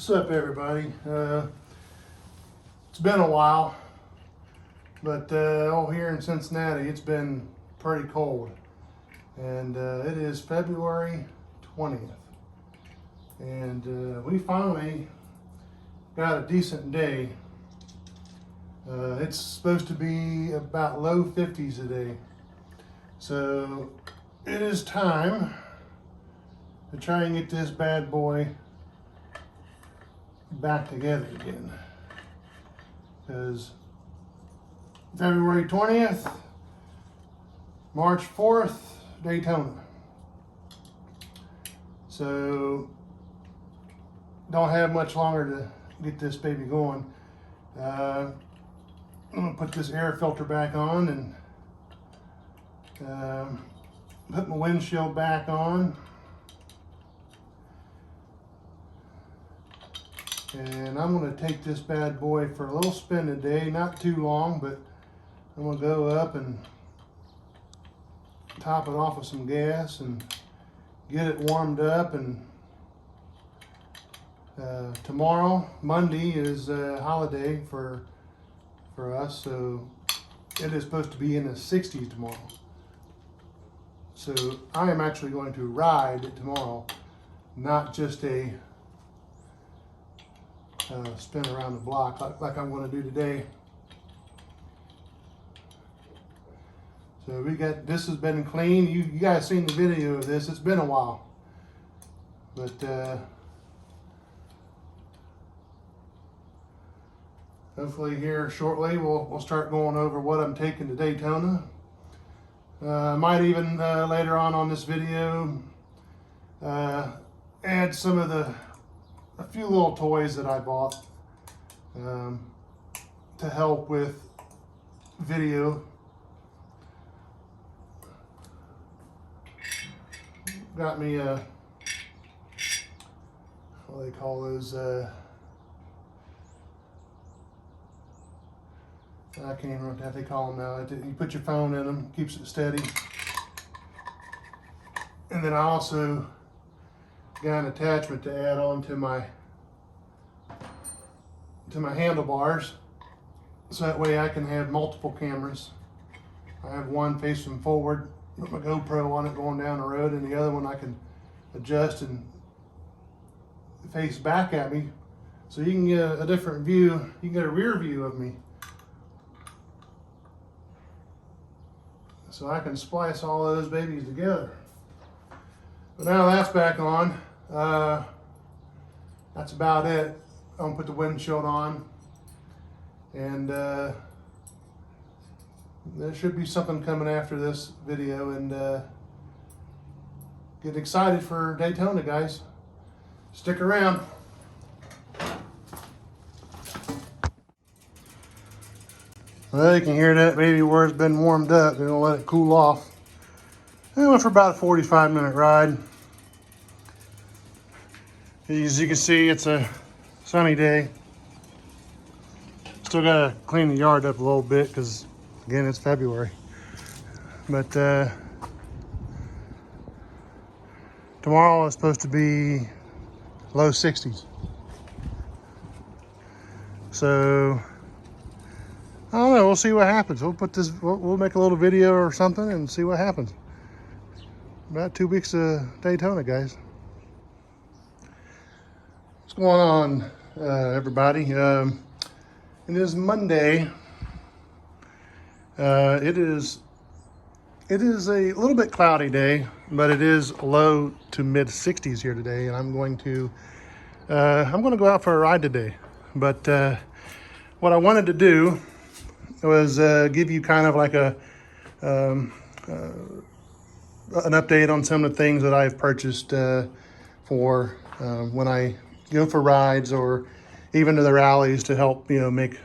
What's up, everybody? It's been a while, but here in Cincinnati, it's been pretty cold. And it is February 20th. And we finally got a decent day. It's supposed to be about low 50s today. So it is time to try and get this bad boy back together again. Because February 20th, March 4th, Daytona. So don't have much longer to get this baby going. I'm gonna put this air filter back on and put my windshield back on. And I'm gonna take this bad boy for a little spin today, not too long, but I'm gonna go up and top it off with some gas and get it warmed up. And tomorrow, Monday, is a holiday for us, so it is supposed to be in the 60s tomorrow. So I am actually going to ride tomorrow, not just a spin around the block like I'm going to do today. So this has been clean. You guys seen the video of this. It's been a while, but hopefully here shortly we'll start going over what I'm taking to Daytona. Might even later on this video add some of a few little toys that I bought to help with video. Got me what do they call those? I can't even remember what they call them now. You put your phone in them, keeps it steady. And then I also got an attachment to add on to my handlebars, so that way I can have multiple cameras. I have one facing forward, put my GoPro on it going down the road, and the other one I can adjust and face back at me, so you can get a different view. You can get a rear view of me, so I can splice all those babies together. But now that's back on. That's about it. I'm gonna put the windshield on, and there should be something coming after this video. And get excited for Daytona, guys. Stick around. Well, you can hear that baby where it's been warmed up. They're gonna let it cool off. I went for about a 45-minute ride. As you can see, it's a sunny day. Still gotta clean the yard up a little bit because, again, it's February. But tomorrow is supposed to be low 60s. So I don't know. We'll see what happens. We'll make a little video or something and see what happens. About 2 weeks of Daytona, guys. What's going on, everybody? It is Monday. It is a little bit cloudy day, but it is low to mid 60s here today, and I'm going to go out for a ride today. But what I wanted to do was give you kind of like an update on some of the things that I've purchased for when I go for rides or even to the rallies to help, make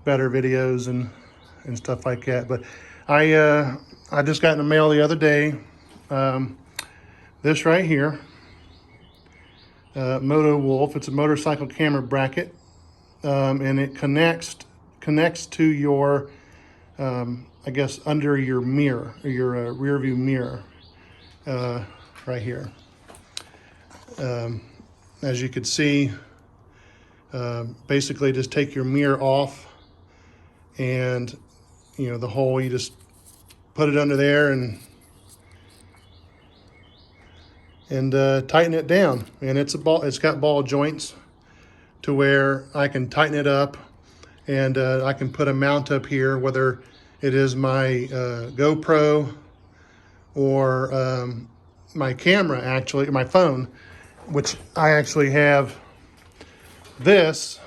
better videos and stuff like that. But I just got in the mail the other day this right here, Moto Wolf. It's a motorcycle camera bracket, and it connects to your I guess under your mirror, or your rear view mirror, right here. As you can see, Basically just take your mirror off, and the hole, you just put it under there and tighten it down. And it's got ball joints to where I can tighten it up, and I can put a mount up here, whether it is my GoPro or my camera, actually, my phone, which I actually have this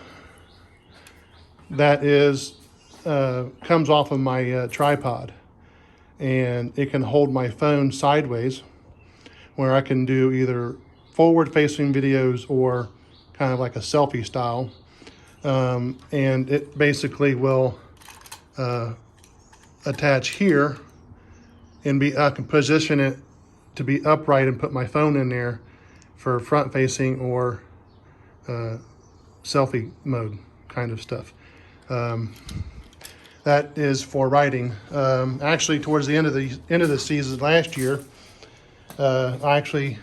that is comes off of my tripod, and it can hold my phone sideways, where I can do either forward facing videos or kind of like a selfie style. And it basically will attach here, and I can position it to be upright and put my phone in there for front facing or selfie mode kind of stuff. That is for writing. Actually, towards the end of the season last year, I actually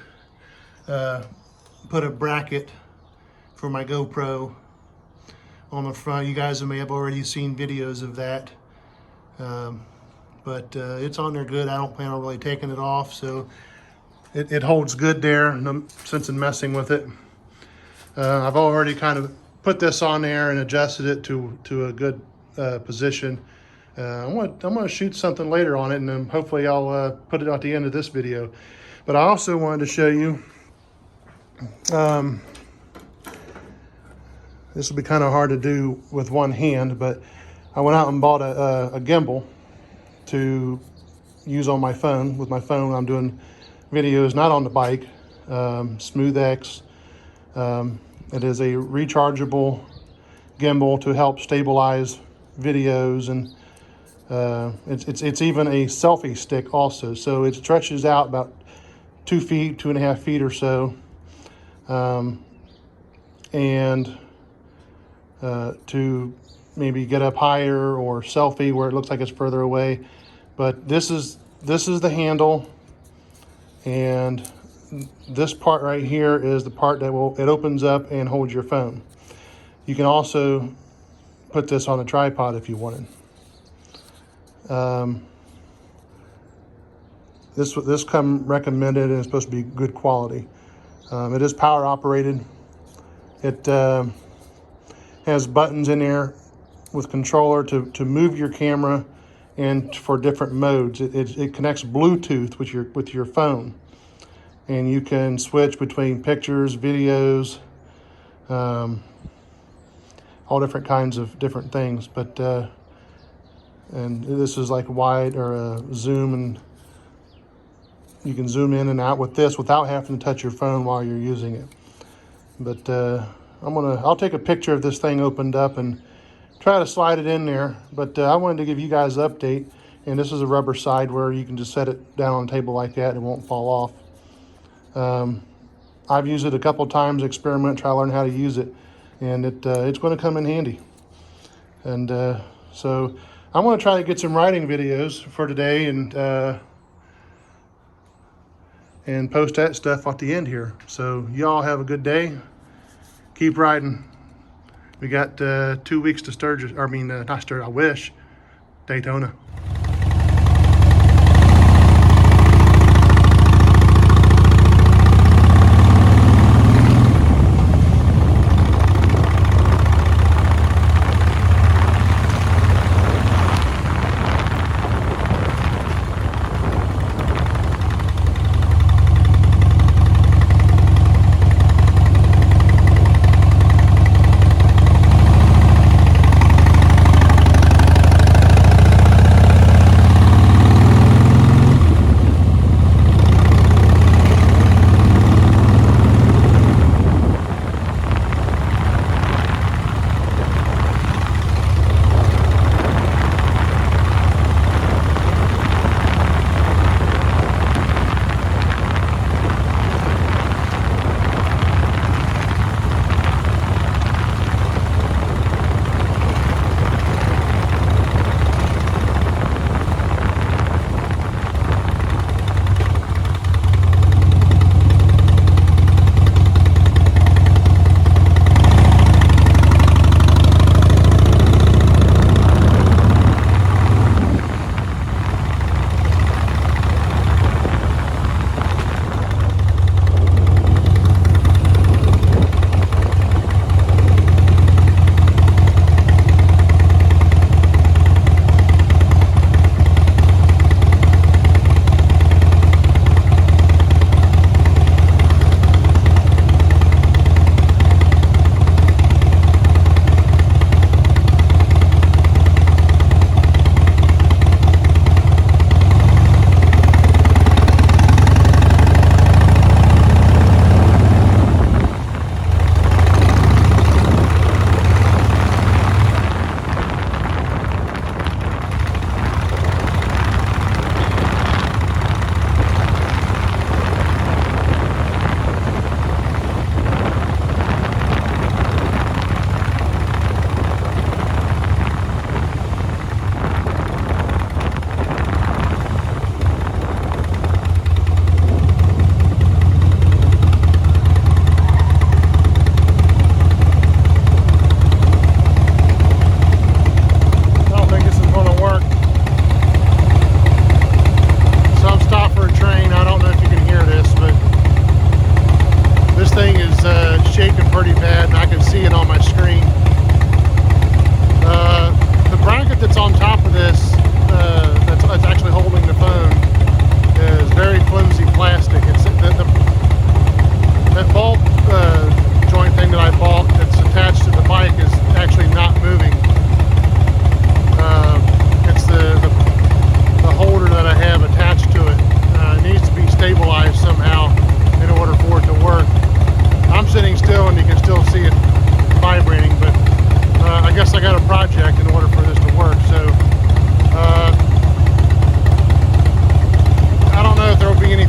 put a bracket for my GoPro on the front. You guys may have already seen videos of that, but it's on there good. I don't plan on really taking it off, so it holds good there. No sense in messing with it. I've already kind of put this on there and adjusted it to a good position. I'm gonna shoot something later on it, and then hopefully I'll put it at the end of this video. But I also wanted to show you, this will be kind of hard to do with one hand, but I went out and bought a gimbal to use on my phone. With my phone, I'm doing videos, not on the bike. SmoothX. It is a rechargeable gimbal to help stabilize videos, and it's even a selfie stick also. So it stretches out about 2 feet, 2.5 feet or so, and to maybe get up higher or selfie where it looks like it's further away. But this is the handle, and this part right here is the part that it opens up and holds your phone. You can also put this on a tripod if you wanted. This come recommended, and it's supposed to be good quality. It is power operated. It has buttons in there with controller to move your camera and for different modes. It connects Bluetooth with your phone, and you can switch between pictures, videos, all different kinds of different things. But and this is like wide or zoom, and you can zoom in and out with this without having to touch your phone while you're using it. But I'll take a picture of this thing opened up and try to slide it in there. But I wanted to give you guys an update. And this is a rubber side where you can just set it down on the table like that and it won't fall off. I've used it a couple times, experiment, try to learn how to use it, and it's going to come in handy. And so I'm going to try to get some writing videos for today, and post that stuff at the end here. So y'all have a good day. Keep riding. We got 2 weeks to Sturgis, not Sturgis, I wish, Daytona. still and you can still see it vibrating, but I guess I got a project in order for this to work. So I don't know if there will be any